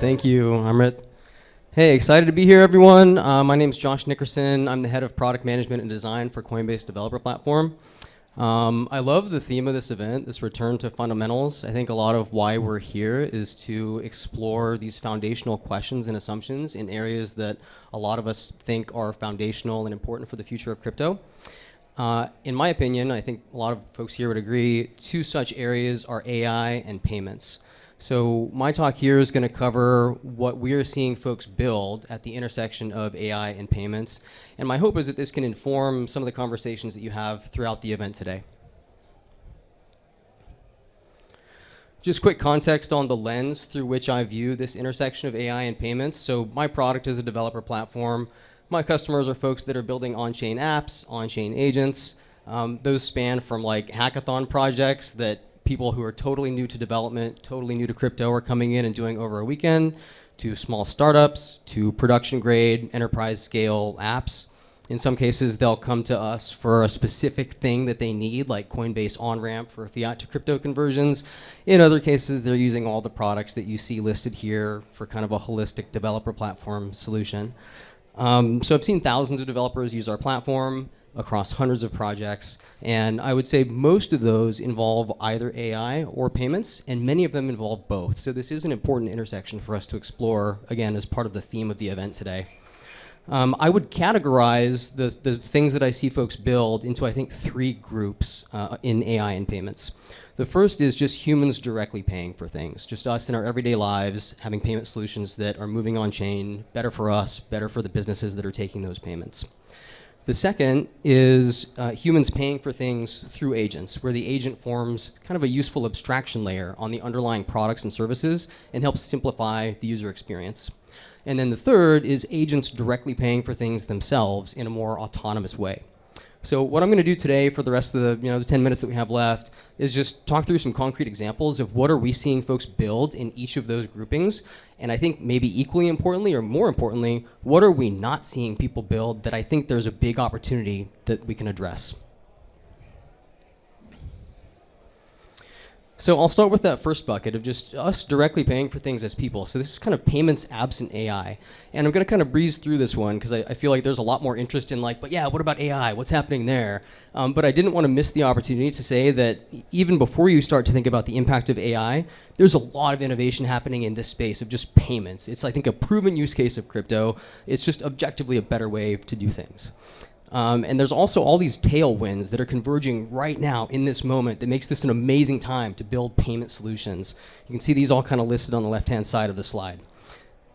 Thank you, Amrit. Hey, excited to be here, everyone. My name is Josh Nickerson. I'm the head of product management and design for Coinbase Developer Platform. I love the theme of this event, this return to fundamentals. I think a lot of why we're here is to explore these foundational questions and assumptions in areas that a lot of us think are foundational and important for the future of crypto. In my opinion, I think a lot of folks here would agree, two such areas are AI and payments. So my talk here is going to cover what we're seeing folks build at the intersection of AI and payments. And my hope is that this can inform some of the conversations that you have throughout the event today. Just quick context on the lens through which I view this intersection of AI and payments. So my product is a developer platform. My customers are folks that are building on-chain apps, on-chain agents. Those span from like hackathon projects that people who are totally new to development, totally new to crypto are coming in and doing over a weekend, to small startups, to production grade, enterprise scale apps. In some cases, they'll come to us for a specific thing that they need, like Coinbase on-ramp for fiat to crypto conversions. In other cases, they're using all the products that you see listed here for kind of a holistic developer platform solution. So I've seen thousands of developers use our platform across hundreds of projects, and I would say most of those involve either AI or payments, and many of them involve both. So this is an important intersection for us to explore, again, as part of the theme of the event today. I would categorize the things that I see folks build into, I think, three groups in AI and payments. The first is just humans directly paying for things, just us in our everyday lives having payment solutions that are moving on chain, better for us, better for the businesses that are taking those payments. The second is humans paying for things through agents, where the agent forms kind of a useful abstraction layer on the underlying products and services and helps simplify the user experience. And then the third is agents directly paying for things themselves in a more autonomous way. So what I'm going to do today for the rest of the 10 minutes that we have left is just talk through some concrete examples of what are we seeing folks build in each of those groupings. And I think maybe equally importantly or more importantly, what are we not seeing people build that I think there's a big opportunity that we can address. So I'll start with that first bucket of just us directly paying for things as people. So this is kind of payments absent AI. And I'm going to kind of breeze through this one because I feel like there's a lot more interest in like, but yeah, what about AI? What's happening there? But I didn't want to miss the opportunity to say that even before you start to think about the impact of AI, there's a lot of innovation happening in this space of just payments. It's, I think, a proven use case of crypto. It's just objectively a better way to do things. And there's also all these tailwinds that are converging right now in this moment that makes this an amazing time to build payment solutions. You can see these all kind of listed on the left-hand side of the slide.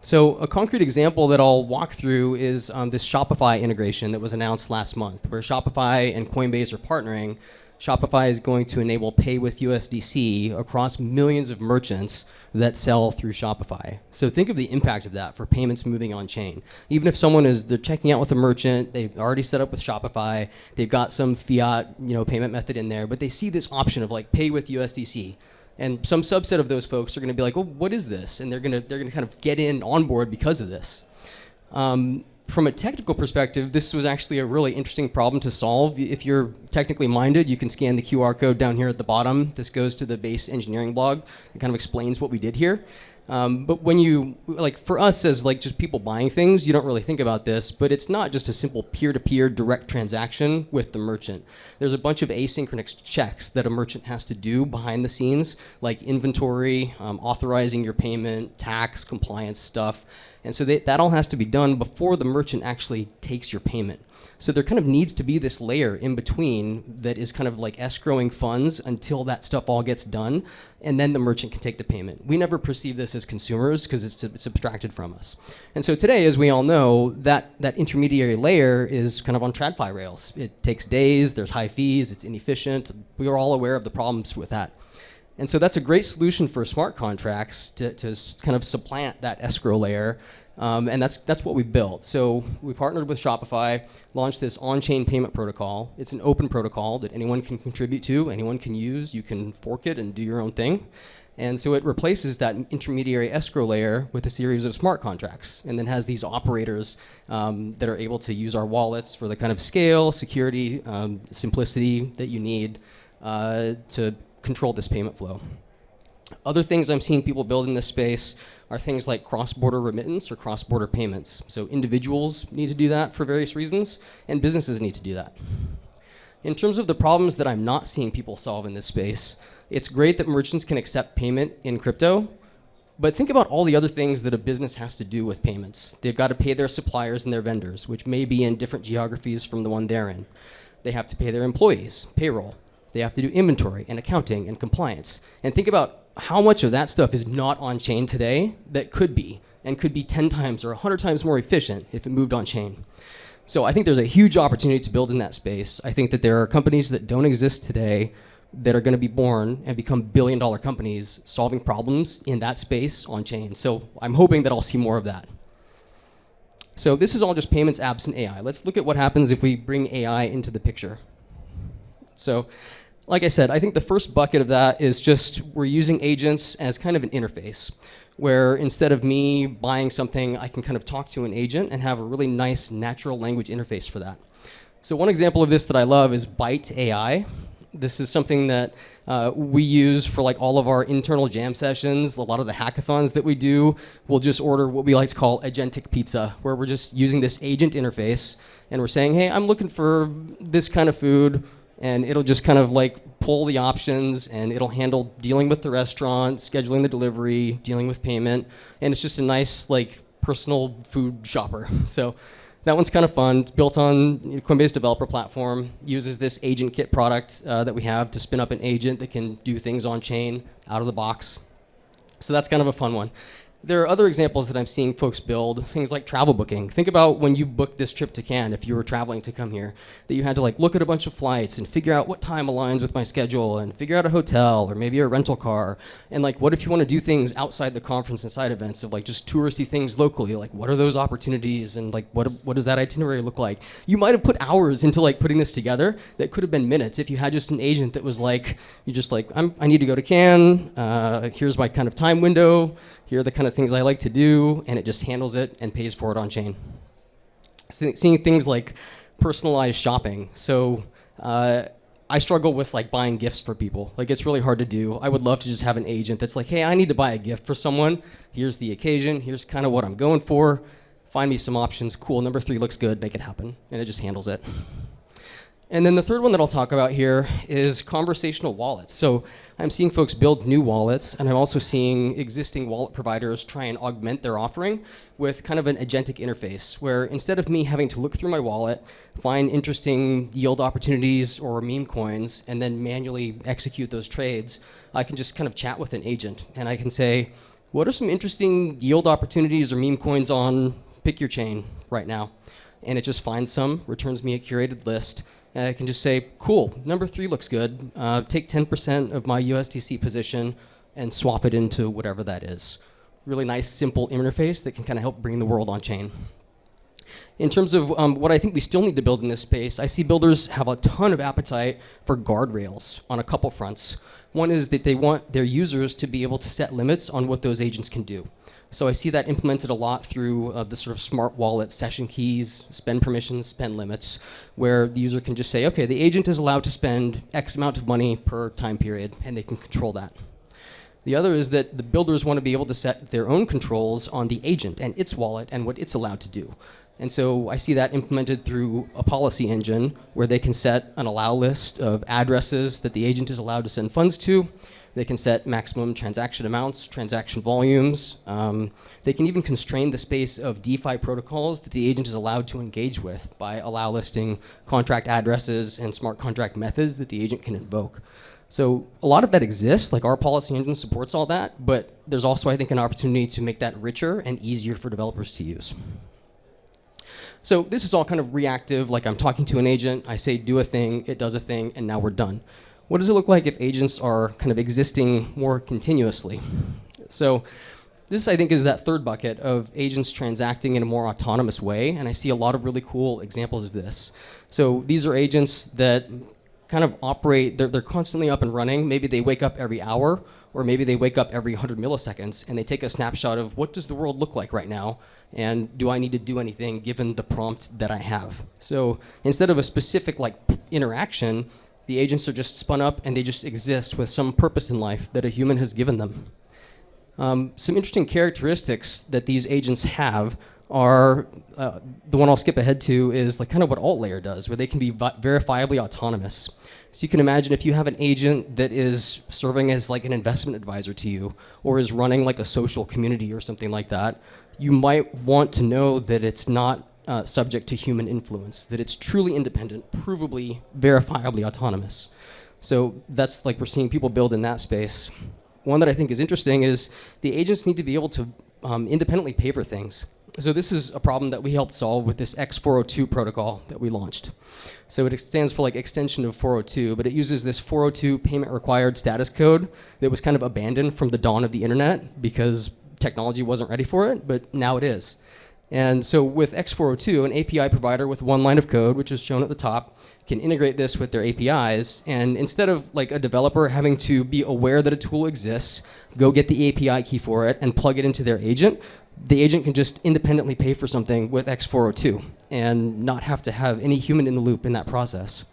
So a concrete example that I'll walk through is this Shopify integration that was announced last month, where Shopify and Coinbase are partnering. Shopify is going to enable pay with USDC across millions of merchants that sell through Shopify. So think of the impact of that for payments moving on chain. Even if someone they're checking out with a merchant, they've already set up with Shopify, they've got some fiat, payment method in there, but they see this option of like pay with USDC. And some subset of those folks are going to be like, well, what is this? And they're going to kind of get on board because of this. From a technical perspective, this was actually a really interesting problem to solve. If you're technically minded, you can scan the QR code down here at the bottom. This goes to the base engineering blog. It kind of explains what we did here. But when you, for us as just people buying things, you don't really think about this, but it's not just a simple peer-to-peer direct transaction with the merchant. There's a bunch of asynchronous checks that a merchant has to do behind the scenes, like inventory, authorizing your payment, tax, compliance stuff. And so that all has to be done before the merchant actually takes your payment. So there kind of needs to be this layer in between that is kind of like escrowing funds until that stuff all gets done, and then the merchant can take the payment. We never perceive this as consumers because it's abstracted from us. And so today, as we all know, that intermediary layer is kind of on TradFi rails. It takes days, there's high fees, it's inefficient. We are all aware of the problems with that. And so that's a great solution for smart contracts to kind of supplant that escrow layer. And that's what we built. So we partnered with Shopify, launched this on-chain payment protocol. It's an open protocol that anyone can contribute to, anyone can use. You can fork it and do your own thing. And so it replaces that intermediary escrow layer with a series of smart contracts, and then has these operators that are able to use our wallets for the kind of scale, security, simplicity that you need to control this payment flow. Other things I'm seeing people build in this space are things like cross-border remittance or cross-border payments. So individuals need to do that for various reasons, and businesses need to do that. In terms of the problems that I'm not seeing people solve in this space, it's great that merchants can accept payment in crypto, but think about all the other things that a business has to do with payments. They've got to pay their suppliers and their vendors, which may be in different geographies from the one they're in. They have to pay their employees, payroll. They have to do inventory and accounting and compliance. And think about how much of that stuff is not on chain today that could be, and could be 10 times or 100 times more efficient if it moved on chain. So I think there's a huge opportunity to build in that space. I think that there are companies that don't exist today that are going to be born and become billion-dollar companies solving problems in that space on chain. So I'm hoping that I'll see more of that. So this is all just payments absent AI. Let's look at what happens if we bring AI into the picture. So like I said, I think the first bucket of that is just we're using agents as kind of an interface, where instead of me buying something, I can kind of talk to an agent and have a really nice natural language interface for that. So one example of this that I love is Byte AI. This is something that we use for like all of our internal jam sessions. A lot of the hackathons that we do, we'll just order what we like to call agentic pizza, where we're just using this agent interface and we're saying, hey, I'm looking for this kind of food, and it'll just kind of like pull the options, and it'll handle dealing with the restaurant, scheduling the delivery, dealing with payment, and it's just a nice like personal food shopper. So that one's kind of fun. It's built on Coinbase developer platform, uses this agent kit product that we have to spin up an agent that can do things on chain out of the box. So that's kind of a fun one. There are other examples that I'm seeing folks build, things like travel booking. Think about when you booked this trip to Cannes, if you were traveling to come here, that you had to like look at a bunch of flights and figure out what time aligns with my schedule and figure out a hotel or maybe a rental car. And like, what if you want to do things outside the conference and side events of like just touristy things locally? Like, what are those opportunities, and like, what does that itinerary look like? You might have put hours into like putting this together that could have been minutes if you had just an agent that was like, you just like, I need to go to Cannes, here's my kind of time window, here are the kind of things I like to do, and it just handles it and pays for it on chain. Seeing things like personalized shopping. So I struggle with like buying gifts for people. Like, it's really hard to do. I would love to just have an agent that's like, hey, I need to buy a gift for someone. Here's the occasion. Here's kind of what I'm going for. Find me some options. Cool, number 3 looks good. Make it happen. And it just handles it. And then the third one that I'll talk about here is conversational wallets. So I'm seeing folks build new wallets, and I'm also seeing existing wallet providers try and augment their offering with kind of an agentic interface, where instead of me having to look through my wallet, find interesting yield opportunities or meme coins, and then manually execute those trades, I can just kind of chat with an agent. And I can say, what are some interesting yield opportunities or meme coins on pick your chain right now? And it just finds some, returns me a curated list, and I can just say, cool, number 3 looks good. Take 10% of my USDC position and swap it into whatever that is. Really nice, simple interface that can kind of help bring the world on chain. In terms of what I think we still need to build in this space, I see builders have a ton of appetite for guardrails on a couple fronts. One is that they want their users to be able to set limits on what those agents can do. So I see that implemented a lot through the sort of smart wallet session keys, spend permissions, spend limits, where the user can just say, okay, the agent is allowed to spend X amount of money per time period, and they can control that. The other is that the builders want to be able to set their own controls on the agent and its wallet and what it's allowed to do. And so I see that implemented through a policy engine where they can set an allow list of addresses that the agent is allowed to send funds to. They can set maximum transaction amounts, transaction volumes. They can even constrain the space of DeFi protocols that the agent is allowed to engage with by allow listing contract addresses and smart contract methods that the agent can invoke. So a lot of that exists, like our policy engine supports all that, but there's also, I think, an opportunity to make that richer and easier for developers to use. So this is all kind of reactive, like I'm talking to an agent, I say do a thing, it does a thing, and now we're done. What does it look like if agents are kind of existing more continuously? So this, I think, is that third bucket of agents transacting in a more autonomous way, and I see a lot of really cool examples of this. So these are agents that kind of operate, they're constantly up and running. Maybe they wake up every hour, or maybe they wake up every 100 milliseconds, and they take a snapshot of what does the world look like right now, and do I need to do anything given the prompt that I have? So instead of a specific like interaction, The agents are just spun up and they just exist with some purpose in life that a human has given them. Some interesting characteristics that these agents have are, the one I'll skip ahead to is like kind of what alt layer does, where they can be verifiably autonomous. So you can imagine if you have an agent that is serving as like an investment advisor to you, or is running like a social community or something like that, you might want to know that it's not subject to human influence, that it's truly independent, provably, verifiably autonomous. So that's like we're seeing people build in that space. One that I think is interesting is the agents need to be able to independently pay for things. So this is a problem that we helped solve with this X402 protocol that we launched. So it stands for like extension of 402, but it uses this 402 payment required status code that was kind of abandoned from the dawn of the internet because technology wasn't ready for it, but now it is. And so with X402, an API provider with one line of code, which is shown at the top, can integrate this with their APIs. And instead of like a developer having to be aware that a tool exists, go get the API key for it and plug it into their agent, the agent can just independently pay for something with X402 and not have to have any human in the loop in that process.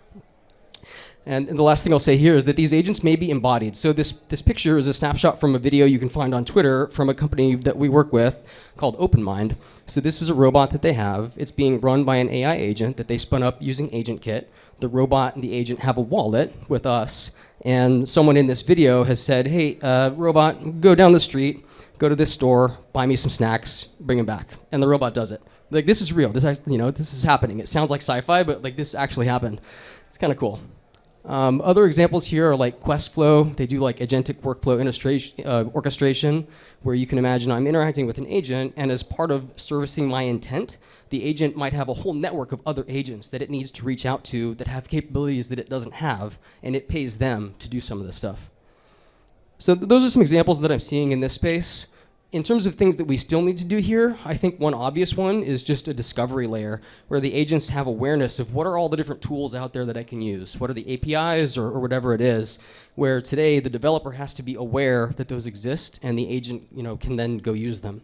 And the last thing I'll say here is that these agents may be embodied. So this picture is a snapshot from a video you can find on Twitter from a company that we work with called OpenMind. So this is a robot that they have. It's being run by an AI agent that they spun up using AgentKit. The robot and the agent have a wallet with us. And someone in this video has said, hey, robot, go down the street, go to this store, buy me some snacks, bring them back. And the robot does it. Like, this is real. This is happening. It sounds like sci-fi, but like this actually happened. It's kind of cool. Other examples here are like QuestFlow. They do like agentic workflow orchestration, where you can imagine I'm interacting with an agent, and as part of servicing my intent, the agent might have a whole network of other agents that it needs to reach out to that have capabilities that it doesn't have, and it pays them to do some of this stuff. So those are some examples that I'm seeing in this space. In terms of things that we still need to do here, I think one obvious one is just a discovery layer where the agents have awareness of what are all the different tools out there that I can use. What are the APIs or whatever it is, where today the developer has to be aware that those exist and the agent can then go use them.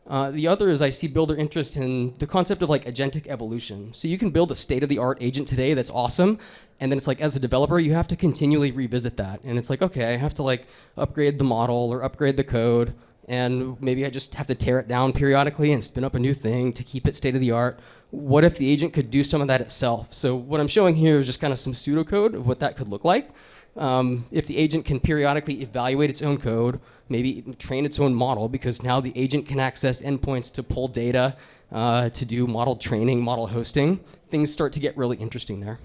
The other is I see builder interest in the concept of like agentic evolution. So you can build a state-of-the-art agent today that's awesome, and then it's like as a developer you have to continually revisit that. And it's like, okay, I have to like upgrade the model or upgrade the code, and maybe I just have to tear it down periodically and spin up a new thing to keep it state-of-the-art. What if the agent could do some of that itself? So what I'm showing here is just kind of some pseudocode of what that could look like. If the agent can periodically evaluate its own code, maybe train its own model, because now the agent can access endpoints to pull data, to do model training, model hosting, things start to get really interesting there.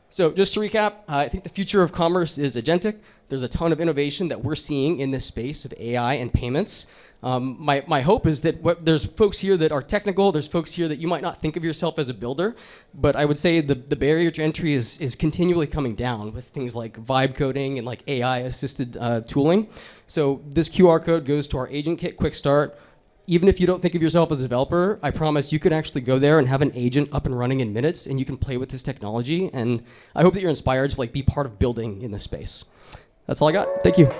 So just to recap, I think the future of commerce is agentic. There's a ton of innovation that we're seeing in this space of AI and payments. My hope is that there's folks here that are technical, there's folks here that you might not think of yourself as a builder, but I would say the barrier to entry is continually coming down with things like vibe coding and like AI-assisted tooling. So this QR code goes to our AgentKit Quick Start. Even if you don't think of yourself as a developer, I promise you could actually go there and have an agent up and running in minutes, and you can play with this technology. And I hope that you're inspired to like be part of building in this space. That's all I got. Thank you.